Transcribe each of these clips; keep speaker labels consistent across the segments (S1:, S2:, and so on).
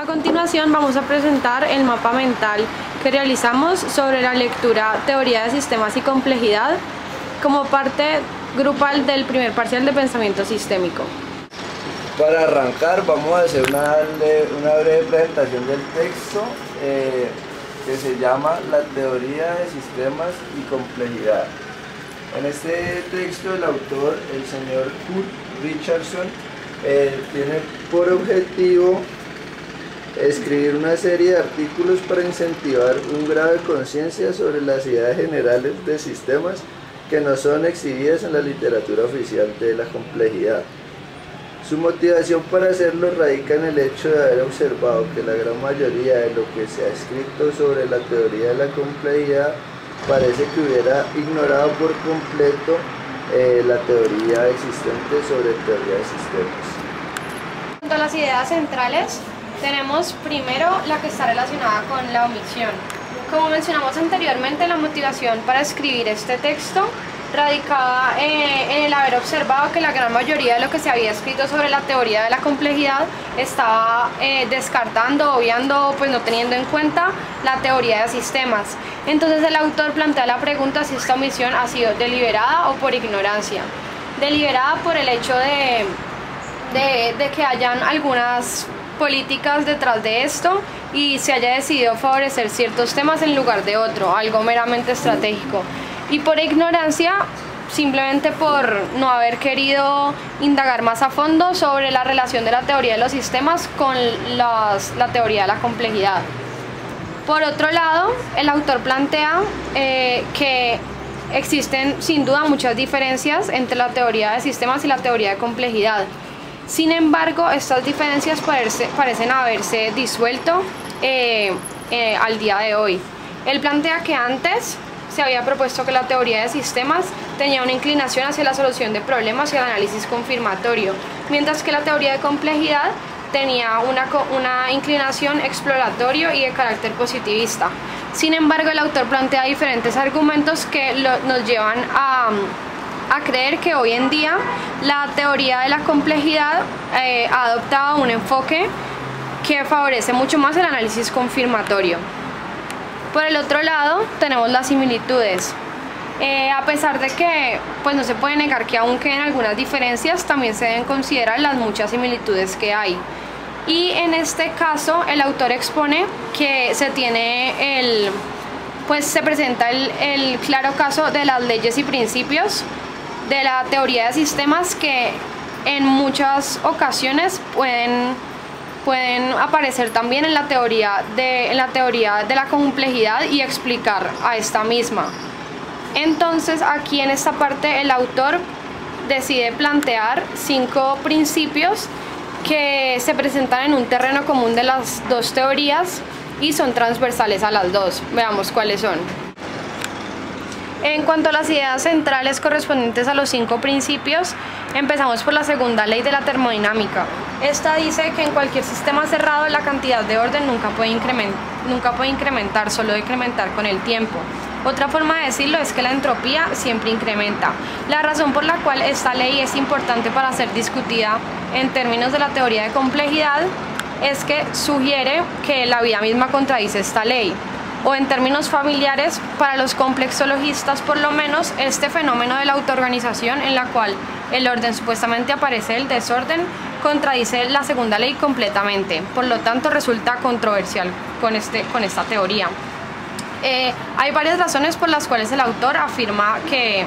S1: continuación vamos a presentar el mapa mental que realizamos sobre la lectura Teoría de Sistemas y Complejidad como parte grupal del primer parcial de Pensamiento Sistémico.
S2: Para arrancar vamos a hacer una breve presentación del texto que se llama La Teoría de Sistemas y Complejidad. En este texto el autor, el señor Kurt Richardson, tiene por objetivo escribir una serie de artículos para incentivar un grado de conciencia sobre las ideas generales de sistemas que no son exhibidas en la literatura oficial de la complejidad. Su motivación para hacerlo radica en el hecho de haber observado que la gran mayoría de lo que se ha escrito sobre la teoría de la complejidad parece que hubiera ignorado por completo la teoría existente sobre teoría de sistemas.
S1: En cuanto a las ideas centrales, tenemos primero la que está relacionada con la omisión. Como mencionamos anteriormente, la motivación para escribir este texto radicaba en el haber observado que la gran mayoría de lo que se había escrito sobre la teoría de la complejidad estaba descartando, obviando, pues no teniendo en cuenta la teoría de sistemas. Entonces el autor plantea la pregunta si esta omisión ha sido deliberada o por ignorancia. Deliberada por el hecho de que hayan algunas políticas detrás de esto y se haya decidido favorecer ciertos temas en lugar de otro, algo meramente estratégico. Y por ignorancia, simplemente por no haber querido indagar más a fondo sobre la relación de la teoría de los sistemas con la teoría de la complejidad. Por otro lado, el autor plantea que existen sin duda muchas diferencias entre la teoría de sistemas y la teoría de complejidad. Sin embargo, estas diferencias parecen haberse disuelto al día de hoy. Él plantea que antes se había propuesto que la teoría de sistemas tenía una inclinación hacia la solución de problemas y el análisis confirmatorio, mientras que la teoría de complejidad tenía una inclinación exploratorio y de carácter positivista. Sin embargo, el autor plantea diferentes argumentos que nos llevan a creer que hoy en día la teoría de la complejidad ha adoptado un enfoque que favorece mucho más el análisis confirmatorio. Por el otro lado, tenemos las similitudes. A pesar de que no se puede negar que aún queden algunas diferencias, también se deben considerar las muchas similitudes que hay. Y en este caso, el autor expone que se presenta el claro caso de las leyes y principios de la teoría de sistemas que en muchas ocasiones pueden aparecer también en la teoría de la complejidad y explicar a esta misma. Entonces, aquí en esta parte el autor decide plantear 5 principios que se presentan en un terreno común de las dos teorías y son transversales a las dos. Veamos cuáles son. En cuanto a las ideas centrales correspondientes a los 5 principios, empezamos por la segunda ley de la termodinámica. Esta dice que en cualquier sistema cerrado la cantidad de orden nunca puede incrementar, solo decrementar con el tiempo. Otra forma de decirlo es que la entropía siempre incrementa. La razón por la cual esta ley es importante para ser discutida en términos de la teoría de complejidad es que sugiere que la vida misma contradice esta ley. O en términos familiares, para los complexologistas por lo menos, este fenómeno de la autoorganización en la cual el orden supuestamente aparece el desorden, contradice la segunda ley completamente. Por lo tanto, resulta controversial con esta teoría. Hay varias razones por las cuales el autor afirma que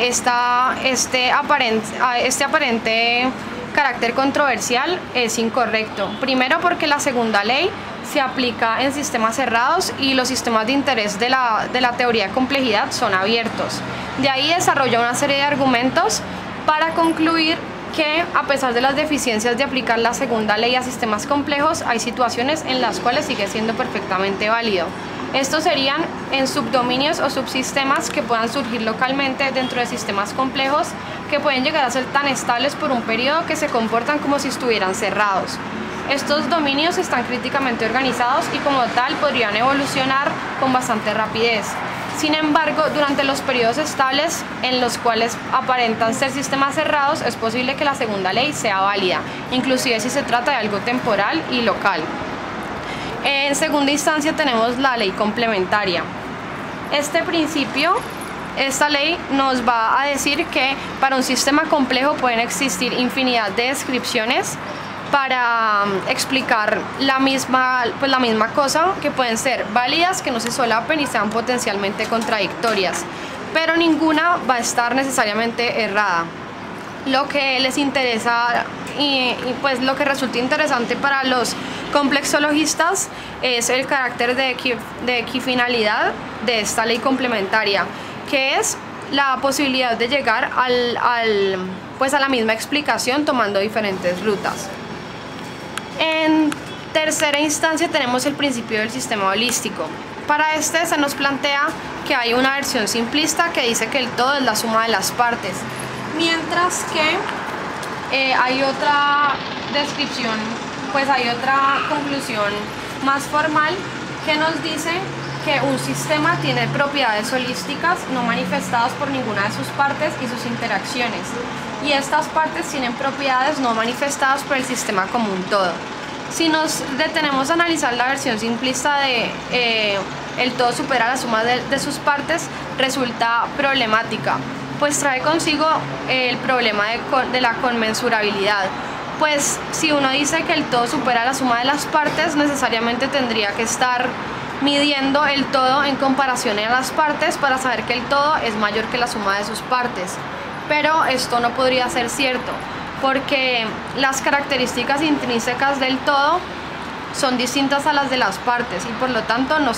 S1: este aparente carácter controversial es incorrecto. Primero, porque la segunda ley se aplica en sistemas cerrados y los sistemas de interés de la teoría de complejidad son abiertos. De ahí desarrolla una serie de argumentos para concluir que, a pesar de las deficiencias de aplicar la segunda ley a sistemas complejos, hay situaciones en las cuales sigue siendo perfectamente válido. Estos serían en subdominios o subsistemas que puedan surgir localmente dentro de sistemas complejos que pueden llegar a ser tan estables por un periodo que se comportan como si estuvieran cerrados. Estos dominios están críticamente organizados y como tal podrían evolucionar con bastante rapidez. Sin embargo, durante los periodos estables en los cuales aparentan ser sistemas cerrados, es posible que la segunda ley sea válida, inclusive si se trata de algo temporal y local. En segunda instancia tenemos la ley complementaria. Este principio, esta ley nos va a decir que para un sistema complejo pueden existir infinidad de descripciones para explicar la misma cosa, que pueden ser válidas, que no se solapen y sean potencialmente contradictorias, pero ninguna va a estar necesariamente errada. Lo que les interesa y pues lo que resulta interesante para los complexologistas es el carácter de equifinalidad de esta ley complementaria, que es la posibilidad de llegar a la misma explicación tomando diferentes rutas. En tercera instancia tenemos el principio del sistema holístico. Para este se nos plantea que hay una versión simplista que dice que el todo es la suma de las partes, mientras que hay otra descripción, pues hay otra conclusión más formal que nos dice que un sistema tiene propiedades holísticas no manifestadas por ninguna de sus partes y sus interacciones, y estas partes tienen propiedades no manifestadas por el sistema como un todo. Si nos detenemos a analizar la versión simplista de el todo supera la suma de sus partes, resulta problemática, pues trae consigo el problema de la conmensurabilidad. Pues si uno dice que el todo supera la suma de las partes, necesariamente tendría que estar midiendo el todo en comparación a las partes para saber que el todo es mayor que la suma de sus partes. Pero esto no podría ser cierto, porque las características intrínsecas del todo son distintas a las de las partes y por lo tanto no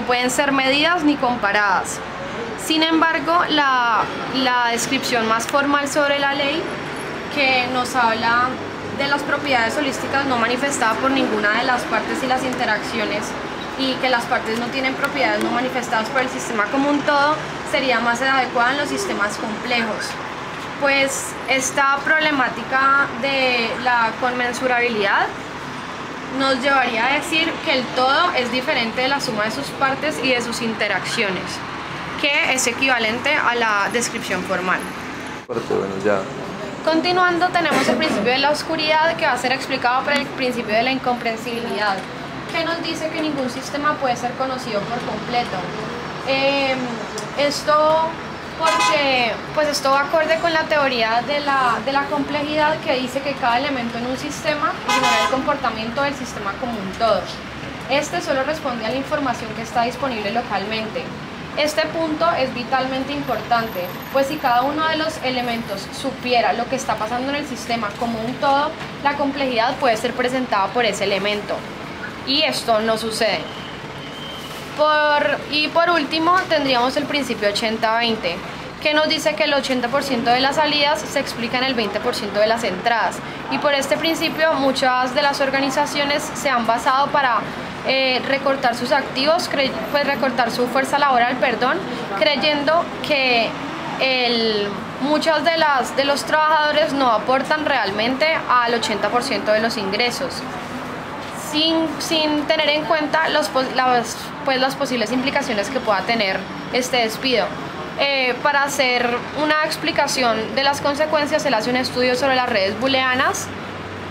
S1: pueden ser medidas ni comparadas. Sin embargo, la descripción más formal sobre la ley, que nos habla de las propiedades holísticas no manifestadas por ninguna de las partes y las interacciones, y que las partes no tienen propiedades no manifestadas por el sistema como un todo, sería más adecuada en los sistemas complejos. Pues esta problemática de la conmensurabilidad nos llevaría a decir que el todo es diferente de la suma de sus partes y de sus interacciones, que es equivalente a la descripción formal.
S2: Bueno, ya.
S1: Continuando, tenemos el principio de la oscuridad, que va a ser explicado por el principio de la incomprensibilidad, que nos dice que ningún sistema puede ser conocido por completo. Esto va acorde con la teoría de la complejidad, que dice que cada elemento en un sistema ignora el comportamiento del sistema como un todo. Este solo responde a la información que está disponible localmente. Este punto es vitalmente importante, pues si cada uno de los elementos supiera lo que está pasando en el sistema como un todo, la complejidad puede ser presentada por ese elemento. Y esto no sucede. Por último, tendríamos el principio 80-20, que nos dice que el 80% de las salidas se explica en el 20% de las entradas. Y por este principio, muchas de las organizaciones se han basado para recortar sus activos, recortar su fuerza laboral, creyendo que muchos de los trabajadores no aportan realmente al 80% de los ingresos, sin tener en cuenta las posibles implicaciones que pueda tener este despido. Para hacer una explicación de las consecuencias, se hace un estudio sobre las redes booleanas,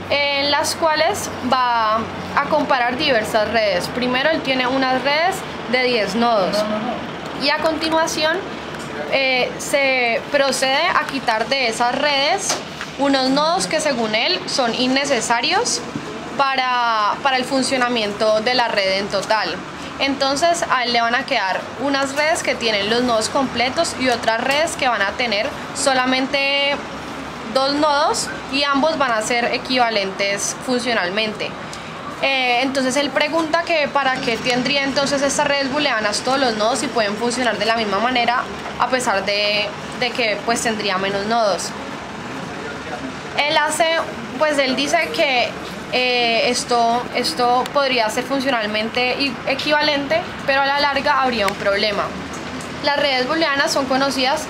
S1: en las cuales va a comparar diversas redes. Primero él tiene unas redes de 10 nodos y a continuación se procede a quitar de esas redes unos nodos que según él son innecesarios para el funcionamiento de la red en total. Entonces a él le van a quedar unas redes que tienen los nodos completos y otras redes que van a tener solamente 2 nodos, y ambos van a ser equivalentes funcionalmente. Entonces él pregunta que para qué tendría entonces estas redes booleanas todos los nodos si pueden funcionar de la misma manera a pesar de que pues tendría menos nodos. Él dice que esto podría ser funcionalmente equivalente, pero a la larga habría un problema. Las redes booleanas son conocidas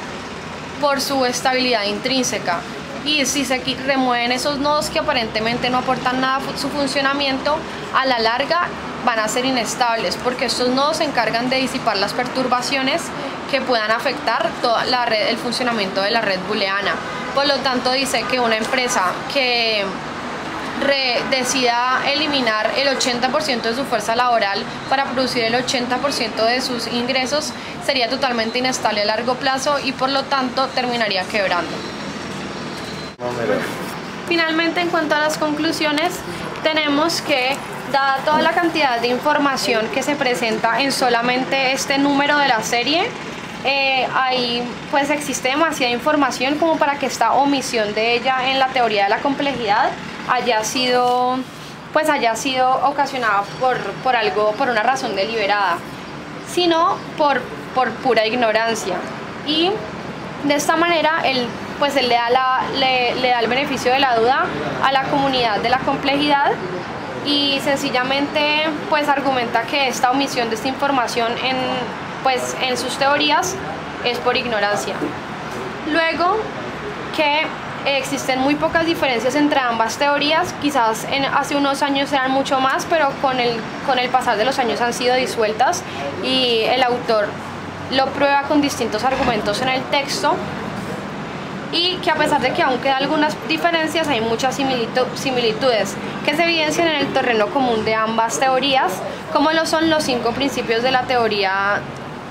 S1: por su estabilidad intrínseca, y si se remueven esos nodos que aparentemente no aportan nada a su funcionamiento, a la larga van a ser inestables, porque estos nodos se encargan de disipar las perturbaciones que puedan afectar toda la red, el funcionamiento de la red booleana. Por lo tanto, dice que una empresa que decida eliminar el 80% de su fuerza laboral para producir el 80% de sus ingresos sería totalmente inestable a largo plazo y por lo tanto terminaría quebrando. Finalmente, en cuanto a las conclusiones, tenemos que, dada toda la cantidad de información que se presenta en solamente este número de la serie, ahí pues existe demasiada información como para que esta omisión de ella en la teoría de la complejidad haya sido ocasionada por una razón deliberada, sino por pura ignorancia. Y de esta manera él le da el beneficio de la duda a la comunidad de la complejidad y sencillamente pues argumenta que esta omisión de esta información en sus teorías es por ignorancia. Luego que existen muy pocas diferencias entre ambas teorías, quizás hace unos años eran mucho más, pero con el pasar de los años han sido disueltas y el autor lo prueba con distintos argumentos en el texto, y que a pesar de que aún quedan algunas diferencias, hay muchas similitudes que se evidencian en el terreno común de ambas teorías, como lo son los 5 principios de la teoría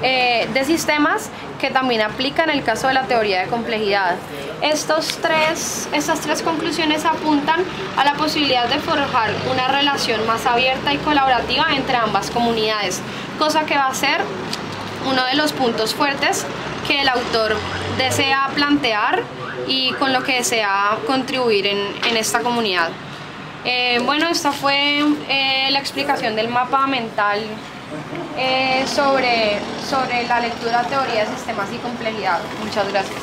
S1: de sistemas, que también aplica en el caso de la teoría de complejidad. Estas tres conclusiones apuntan a la posibilidad de forjar una relación más abierta y colaborativa entre ambas comunidades, cosa que va a ser uno de los puntos fuertes que el autor desea plantear y con lo que desea contribuir en esta comunidad. Bueno, esta fue la explicación del mapa mental sobre la lectura, teoría de sistemas y complejidad. Muchas gracias.